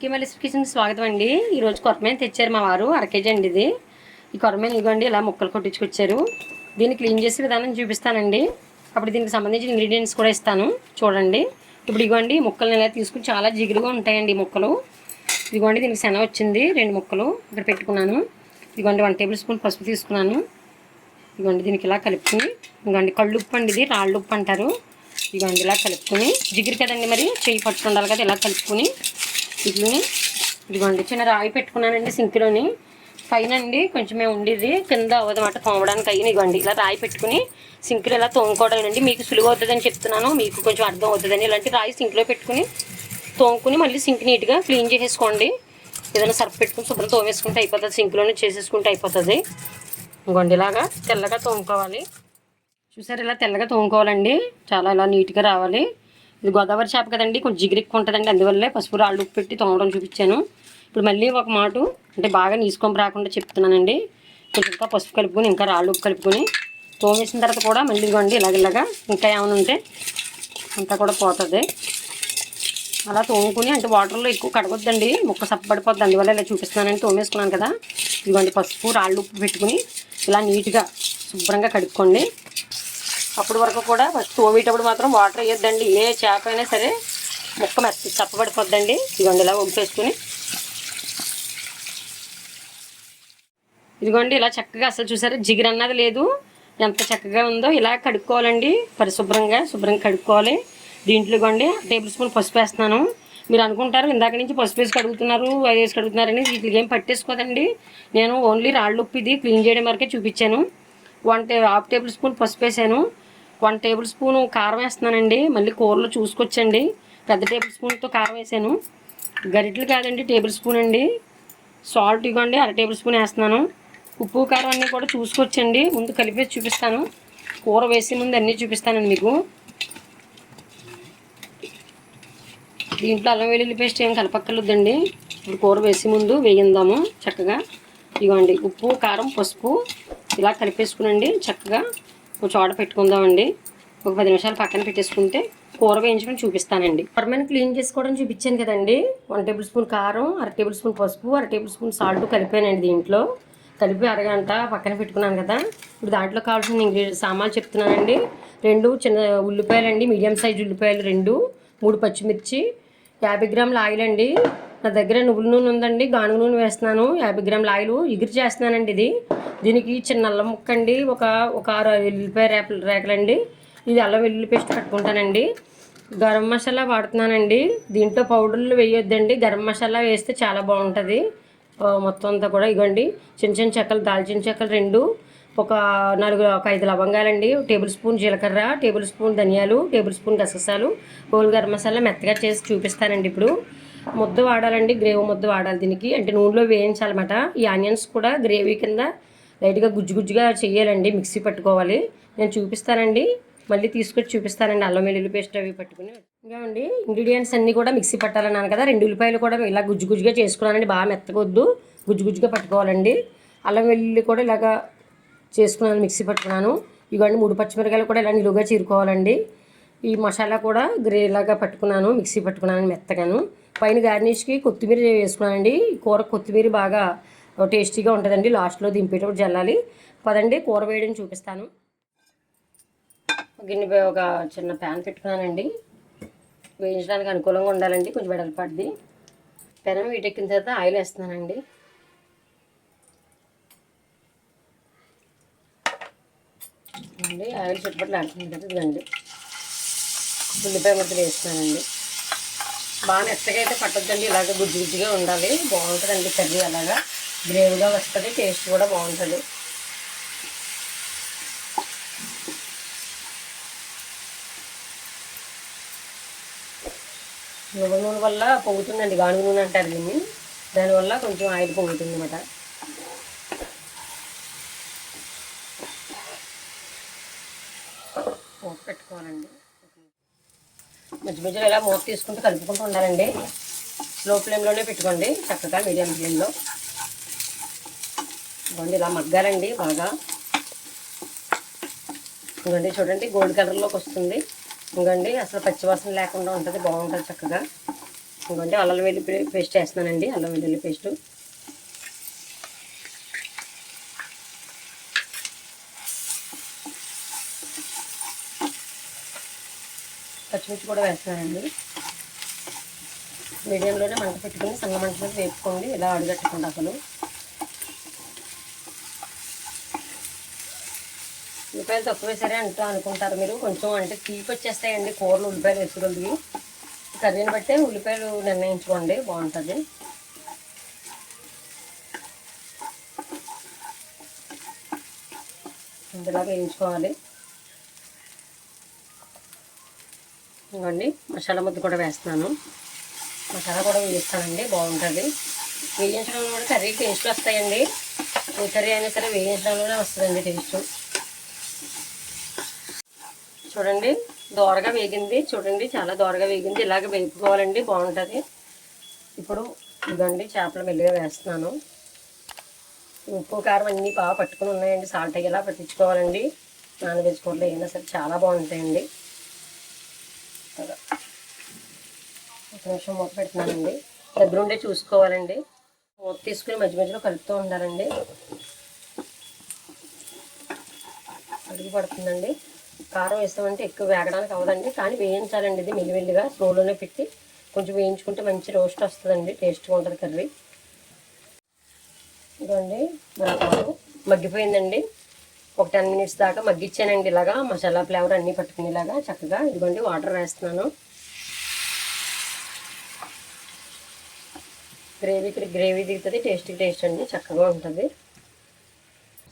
Venky Malleswari kitchen స్వాగతం అండి. ఈరోజు కొరమేను తెచ్చారు మా వారు, అరకేజీ అండి ఇది. ఈ కొరమేను ఇదిగోండి ఇలా ముక్కలు కొట్టించుకొచ్చారు. దీన్ని క్లీన్ చేసే విధానం చూపిస్తానండి. అప్పుడు దీనికి సంబంధించిన ఇంగ్రీడియంట్స్ కూడా ఇస్తాను చూడండి. ఇప్పుడు ఇదిగోండి ముక్కలు ఇలా తీసుకుని చాలా జిగురుగా ఉంటాయండి ఈ ముక్కలు. ఇదిగోండి దీనికి శనగ వచ్చింది 2 ముక్కలు ఇక్కడ పెట్టుకున్నాను. ఇదిగోండి 1 టేబుల్ స్పూన్ పసుపు తీసుకున్నాను. ఇదిగోండి దీనికి ఇలా కలుపుకుని, ఇదిగోండి కళ్ళుప్పు అండి, ఇది రాళ్ళు ఉప్పు అంటారు. ఇదిగోండి ఇలా కలుపుకొని, జిగురు కదండి మరి చెయ్యి పట్టుకుండాలి కదా, ఇలా కలుపుకొని వీటిని ఇదిగోండి చిన్న రాయి పెట్టుకున్నానండి సింక్లోని. పైన అండి కొంచెమే ఉండేది, కింద అవ్వదన్నమాట తోమడానికి అయిన. ఇదిగోండి ఇలా రాయి పెట్టుకుని సింక్లో ఇలా తోముకోవడానండి. మీకు సులువు అవుతుందని చెప్తున్నాను, మీకు కొంచెం అర్థం అవుతుందని. ఇలాంటి రాయి సింక్లో పెట్టుకుని తోముకుని మళ్ళీ సింక్ నీట్గా క్లీన్ చేసేసుకోండి. ఏదైనా సర్ఫ్ పెట్టుకుని శుభ్రం తోమేసుకుంటే అయిపోతుంది, సింక్లోనే చేసేసుకుంటే అయిపోతుంది. ఇదిగోండి ఇలాగా తెల్లగా తోముకోవాలి. చూసారు, ఇలా తెల్లగా తోముకోవాలండి, చాలా ఇలా నీట్గా రావాలి. ఇది గోదావరి చేప కదండి, కొంచెం జిగురు ఎక్కువ ఉంటుందండి, అందువల్లే పసుపు రాళ్ళు ఉప్పు పెట్టి తోమడం చూపించాను. ఇప్పుడు మళ్ళీ ఒక మాట అంటే బాగా నీసుకొని రాకుండా చెప్తున్నానండి. కొంచెం ఇంకా పసుపు కలుపుకొని ఇంకా రాళ్ళు ఉప్పు కలుపుకొని తోమేసిన తర్వాత కూడా మళ్ళీ ఇదిగోండి ఇలాగ ఇంకా ఏమైనా ఉంటే అంతా కూడా పోతుంది. అలా తోముకుని, అంటే వాటర్లో ఎక్కువ కడగొద్దండి, ముక్క సప్పబడిపోద్ది, అందువల్ల ఇలా చూపిస్తున్నానని తోమేసుకున్నాను కదా. ఇదిగోండి పసుపు రాళ్ళు ఉప్పు పెట్టుకుని ఇలా నీట్గా శుభ్రంగా కడుక్కోండి. అప్పటి వరకు కూడా ఫస్ట్ తోమేటప్పుడు మాత్రం వాటర్ వేయొద్దండి, ఏ చేప అయినా సరే ముక్క మెత్త చప్పబడిపోద్దండి. ఇదిగోండి ఇలా వంపేసుకుని, ఇదిగోండి ఇలా చక్కగా అసలు చూసారా జిగురు అన్నది లేదు, ఎంత చక్కగా ఉందో. ఇలా కడుక్కోవాలండి, శుభ్రంగా కడుక్కోవాలి. దీంట్లో ఇదిగోండి టేబుల్ స్పూన్ పసుపు వేస్తున్నాను. మీరు అనుకుంటారు ఇందాక నుంచి పసుపు వేసి కడుగుతున్నారు, అది వేసి కడుగుతున్నారని. వీటికి ఏం పట్టేసుకోదండి. నేను ఓన్లీ రాళ్ళు ఉప్పు ఇది క్లీన్ చేయడం వరకే చూపించాను. 1/2 టేబుల్ స్పూన్ పసుపు వేసాను. 1 టేబుల్ స్పూన్ కారం వేస్తున్నానండి. మళ్ళీ కూరలో చూసుకొచ్చండి, పెద్ద టేబుల్ స్పూన్తో కారం వేసాను. గరిటెలు కాదండి, టేబుల్ స్పూన్ అండి. సాల్ట్ ఇవ్వండి 1/2 టేబుల్ స్పూన్ వేస్తున్నాను. ఉప్పు కారం అన్నీ కూడా చూసుకొచ్చండి, ముందు కలిపేసి చూపిస్తాను. కూర వేసే ముందు అన్నీ చూపిస్తానండి మీకు. దీంట్లో అల్లం వెల్లుల్లి పేస్ట్ ఏం కలపక్కర్లేదండి. ఇప్పుడు కూర వేసే ముందు వేయిందాము చక్కగా. ఇవ్వండి ఉప్పు కారం పసుపు ఇలా కలిపేసుకునండి, చక్కగా ఒక చోట పెట్టుకుందామండి. ఒక 10 నిమిషాలు పక్కన పెట్టేసుకుంటే కూర వేయించుకొని చూపిస్తానండి. కొరమేను క్లీన్ చేసుకోవడం చూపించాను కదండి. 1 టేబుల్ స్పూన్ కారం, 1/2 టేబుల్ స్పూన్ పసుపు, 1/2 టేబుల్ స్పూన్ సాల్ట్ కలిపానండి. దీంట్లో కలిపి అరగంట పక్కన పెట్టుకున్నాను కదా. ఇప్పుడు దాంట్లో కావాల్సిన సామాన్లు చెప్తున్నానండి. 2 చిన్న ఉల్లిపాయలండి, మీడియం సైజు ఉల్లిపాయలు 2, 3 పచ్చిమిర్చి, 50 గ్రాముల ఆయిల్ అండి. నా దగ్గర నువ్వుల నూనె ఉందండి, గానుగ నూనె వేస్తున్నాను. 50 గ్రాముల ఆయిల్ ఎగురు చేస్తున్నానండి ఇది. దీనికి చిన్న అల్లం ముక్క అండి, ఒక 6 వెల్లుల్లిపాయ రేకలండి. ఇది అల్లం వెల్లుల్లి పేస్ట్ కట్టుకుంటానండి. గరం మసాలా వాడుతున్నానండి. దీంట్లో పౌడర్లు వేయొద్దండి, గరం మసాలా వేస్తే చాలా బాగుంటుంది మొత్తం అంతా కూడా. ఇవ్వండి చిన్న చెక్కలు, దాల్చిన చెక్కలు 2, ఒక 5 లవంగాలండి, టేబుల్ స్పూన్ జీలకర్ర, టేబుల్ స్పూన్ ధనియాలు, టేబుల్ స్పూన్ గసగసాలు, హోల్ గరం మసాలా మెత్తగా చేసి చూపిస్తానండి. ఇప్పుడు ముద్ద వాడాలండి, గ్రేవీ ముద్ద వాడాలి దీనికి, అంటే నూనెలో వేయించాలన్నమాట. ఈ ఆనియన్స్ కూడా గ్రేవీ కింద లైట్గా గుజ్జుగా చేయాలండి, మిక్సీ పట్టుకోవాలి. నేను చూపిస్తానండి, మళ్ళీ తీసుకొచ్చి చూపిస్తానండి. అల్లం వెల్లుల్లి పేస్ట్ అవి పట్టుకుని ఇంకా అండి ఇంగ్రీడియంట్స్ అన్నీ కూడా మిక్సీ పట్టాలన్నాను కదా. 2 ఉల్లిపాయలు కూడా ఇలా గుజ్జుగా చేసుకున్నానండి, బాగా మెత్తకొద్దు, గుజ్జుగా పట్టుకోవాలండి. అల్లం వెల్లుల్లి కూడా ఇలాగా చేసుకున్నాను, మిక్సీ పట్టుకున్నాను. ఇవన్నీ 3 పచ్చిమిరకాయలు కూడా ఇలా నిలువుగా చీరుకోవాలండి. ఈ మసాలా కూడా గ్రేలాగా పట్టుకున్నాను, మిక్సీ పట్టుకున్నాను మెత్తగాను. పైన గార్నిష్కి కొత్తిమీర వేసుకున్నానండి. కూర కొత్తిమీర బాగా టేస్టీగా ఉంటుందండి, లాస్ట్లో దింపేటప్పుడు జల్లాలి. పదండి కూర వేయడం చూపిస్తాను. గిన్నెపై ఒక చిన్న ప్యాన్ పెట్టుకున్నానండి, వేయించడానికి అనుకూలంగా ఉండాలండి, కొంచెం వెడల్పాటిది. పెనం వీటెక్కిన తర్వాత ఆయిల్ వేస్తున్నానండి. అండి ఆయిల్ చుట్టుపక్కల ఆడుతుంది కదా, ఇదండి ఉల్లిపాయ ముద్దలు వేస్తున్నానండి. బాగా మెత్తగా అయితే పట్టొద్దండి, ఇలాగ గుజ్జుగా ఉండాలి, బాగుంటుందండి కర్రీ. అలాగా గ్రేవీగా వస్తుంది, టేస్ట్ కూడా బాగుంటుంది. నువ్వుల నూనె వల్ల పొంగుతుందండి, గానుగ నూనె అంటారు దీన్ని, దానివల్ల కొంచెం ఆయిల్ పొంగుతుంది అన్నమాట. మూత పెట్టుకోవాలండి, మధ్యలో ఇలా మూత తీసుకుంటూ కలుపుకుంటూ ఉండాలండి. స్లో ఫ్లేమ్లోనే పెట్టుకోండి చక్కగా, మీడియం ఫ్లేమ్లో. ఇవ్వండి ఇలా మగ్గాలండి బాగా. ఇవ్వండి చూడండి గోల్డ్ కలర్లోకి వస్తుంది. ఇంకండి అసలు పచ్చివాసన లేకుండా ఉంటుంది, బాగుంటుంది చక్కగా. ఇంకోండి అల్లం వెల్లుల్లి పేస్ట్ వేస్తున్నానండి. అల్లం వెల్లుల్లి పేస్ట్ పచ్చిమిర్చి కూడా వేస్తున్నానండి. మీడియంలోనే మంట పెట్టుకుని సన్న మంట మీద వేపుకోండి. ఇలా అడుగట్టుకోండి. అసలు ఉల్లిపాయలు తక్కువ వేసారే అనుకుంటారు మీరు. కొంచెం అంటే తీపి వచ్చేస్తాయండి కూరలు ఉల్లిపాయలు వేసుకోగలిగి. కర్రీని బట్టే ఉల్లిపాయలు నిర్ణయించుకోండి, బాగుంటుంది. ఇందులో వేయించుకోవాలి. ఇవ్వండి మసాలా ముద్ద కూడా వేస్తున్నాను. మసాలా కూడా వేయిస్తానండి, బాగుంటుంది. వేయించడం కూడా కర్రీ టేస్ట్లు వస్తాయండి. ఏ కర్రీ అయినా సరే వేయించడంలోనే వస్తుందండి టేస్ట్. చూడండి దోరగా వేగింది. చూడండి చాలా దోరగా వేగింది. ఇలాగ వేపుకోవాలండి, బాగుంటుంది. ఇప్పుడు ఇదండి చేపలు మెల్లిగా వేస్తున్నాను. ఉప్పు కారం అన్నీ బాగా పట్టుకుని ఉన్నాయండి. సాల్ట్ అయ్యేలా పట్టించుకోవాలండి. నాన్ వెజ్ కూరలు అయినా సరే చాలా బాగుంటాయండి. ఒక నిమిషం మూత పెడుతున్నానండి. దగ్గరుండే చూసుకోవాలండి. మూత తీసుకుని మధ్య మధ్యలో కలుపుతూ ఉండాలండి. అడుగు పడుతుందండి. కారం వేస్తామంటే ఎక్కువ వేగడానికి అవ్వదండి, కానీ వేయించాలండి. ఇది మెల్లిమెల్లిగా స్లోలోనే పెట్టి కొంచెం వేయించుకుంటే మంచి రోస్ట్ వస్తుందండి, టేస్ట్గా ఉంటుంది కర్రీ. ఇదండి మన కారం మగ్గిపోయిందండి. ఒక 10 మినిట్స్ దాకా మగ్గిచ్చానండి. ఇలాగా మసాలా ఫ్లేవర్ అన్నీ పట్టుకునేలాగా చక్కగా. ఇదిగోండి వాటర్ వేస్తున్నాను. గ్రేవీ దిగుతుంది, టేస్ట్ అండి, చక్కగా ఉంటుంది.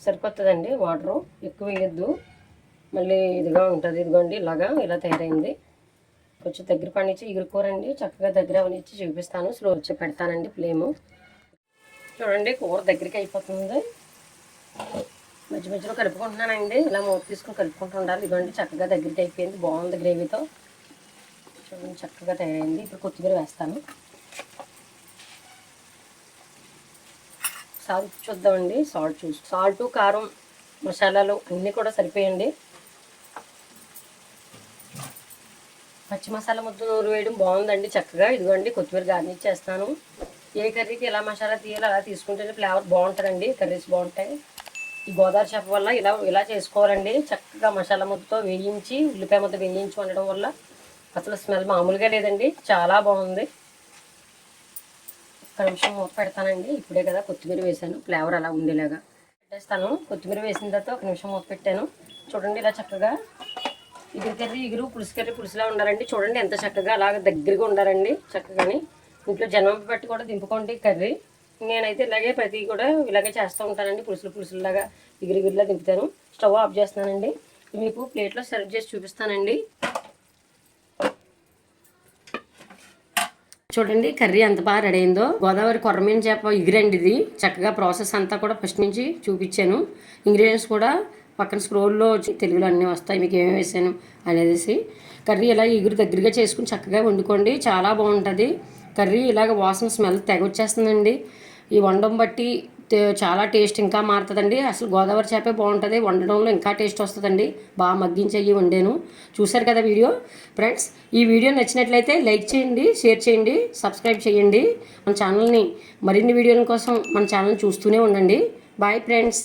సరిపోతుందండి వాటరు, ఎక్కువ వేయద్దు, మళ్ళీ ఇదిగా ఉంటుంది. ఇదిగోండి ఇలా తయారైంది. కొంచెం దగ్గర పనిచ్చి ఎగురుకోరండి, చక్కగా దగ్గర అవనిచ్చి చూపిస్తాను. స్లో వచ్చి పెడతానండి ఫ్లేము. చూడండి కూర దగ్గరికి అయిపోతుంది. మధ్య మధ్యలో కలుపుకుంటున్నానండి. ఇలా మూత తీసుకుని కలుపుకుంటూ ఉండాలి. ఇదిగోండి చక్కగా దగ్గరికి అయిపోయింది, బాగుంది గ్రేవీతో. చూడండి చక్కగా తయారైంది. ఇప్పుడు కొత్తిమీర వేస్తాను. సాల్ట్ చూద్దామండి. సాల్ట్ కారం మసాలాలు అన్నీ కూడా సరిపోయండి. పచ్చి మసాలా ముద్ద నూరు వేయడం బాగుందండి చక్కగా. ఇదిగోండి కొత్తిమీర గార్నిష్ చేస్తాను. ఏ కర్రీకి ఎలా మసాలా తీయాలో అలా తీసుకుంటేనే ఫ్లేవర్ బాగుంటుందండి, కర్రీస్ బాగుంటాయి. ఈ గోదావరి చేప వల్ల ఇలా చేసుకోవాలండి. చక్కగా మసాలా ముద్దతో వేయించి ఉల్లిపాయ ముద్ద వేయించి వండడం వల్ల అసలు స్మెల్ మామూలుగా లేదండి, చాలా బాగుంది. ఒక్క నిమిషం మూత పెడతానండి. ఇప్పుడే కదా కొత్తిమీర వేసాను, ఫ్లేవర్ అలా ఉండేలాగా పెట్టేస్తాను. కొత్తిమీర వేసిన తర్వాత ఒక నిమిషం మూత పెట్టాను. చూడండి ఇలా చక్కగా పులుసు కర్రీ పులుసులా ఉండాలండి. చూడండి ఎంత చక్కగా అలాగ దగ్గరగా ఉండాలండి. చక్కగాని ఇంట్లో జనం పెట్టి కూడా దింపుకోండి కర్రీ. నేనైతే ఇలాగే ప్రతి కూడా ఇలాగే చేస్తూ ఉంటానండి. పులుసులాగా ఎగిరిగిరిలా దింపుతాను. స్టవ్ ఆఫ్ చేస్తున్నానండి. మీకు ప్లేట్లో సర్వ్ చేసి చూపిస్తానండి. చూడండి కర్రీ ఎంత బాగా రెడీ అయిందో. గోదావరి కొర్రమీన చేప ఎగిరండి ఇది. చక్కగా ప్రాసెస్ అంతా కూడా ఫస్ట్ నుంచి చూపించాను. ఇంగ్రీడియంట్స్ కూడా పక్కన స్క్రోల్లో తెలుగులో అన్నీ వస్తాయి, మీకు ఏమేమి వేసాను అనేసి. కర్రీ ఇలా ఎగురు దగ్గరగా చేసుకుని చక్కగా వండుకోండి, చాలా బాగుంటుంది కర్రీ. ఇలాగ వాసన స్మెల్ తెగ వచ్చేస్తుందండి. ఈ వండడం బట్టి చాలా టేస్ట్ ఇంకా మారుతుందండి. అసలు గోదావరి చేపే బాగుంటుంది, వండడంలో ఇంకా టేస్ట్ వస్తుందండి. బాగా మగ్గించి వండాను. చూశారు కదా వీడియో ఫ్రెండ్స్. ఈ వీడియో నచ్చినట్లయితే లైక్ చేయండి, షేర్ చేయండి, సబ్స్క్రైబ్ చేయండి. మన ఛానల్ని మరిన్ని వీడియోల కోసం మన ఛానల్ చూస్తూనే ఉండండి. Bye friends.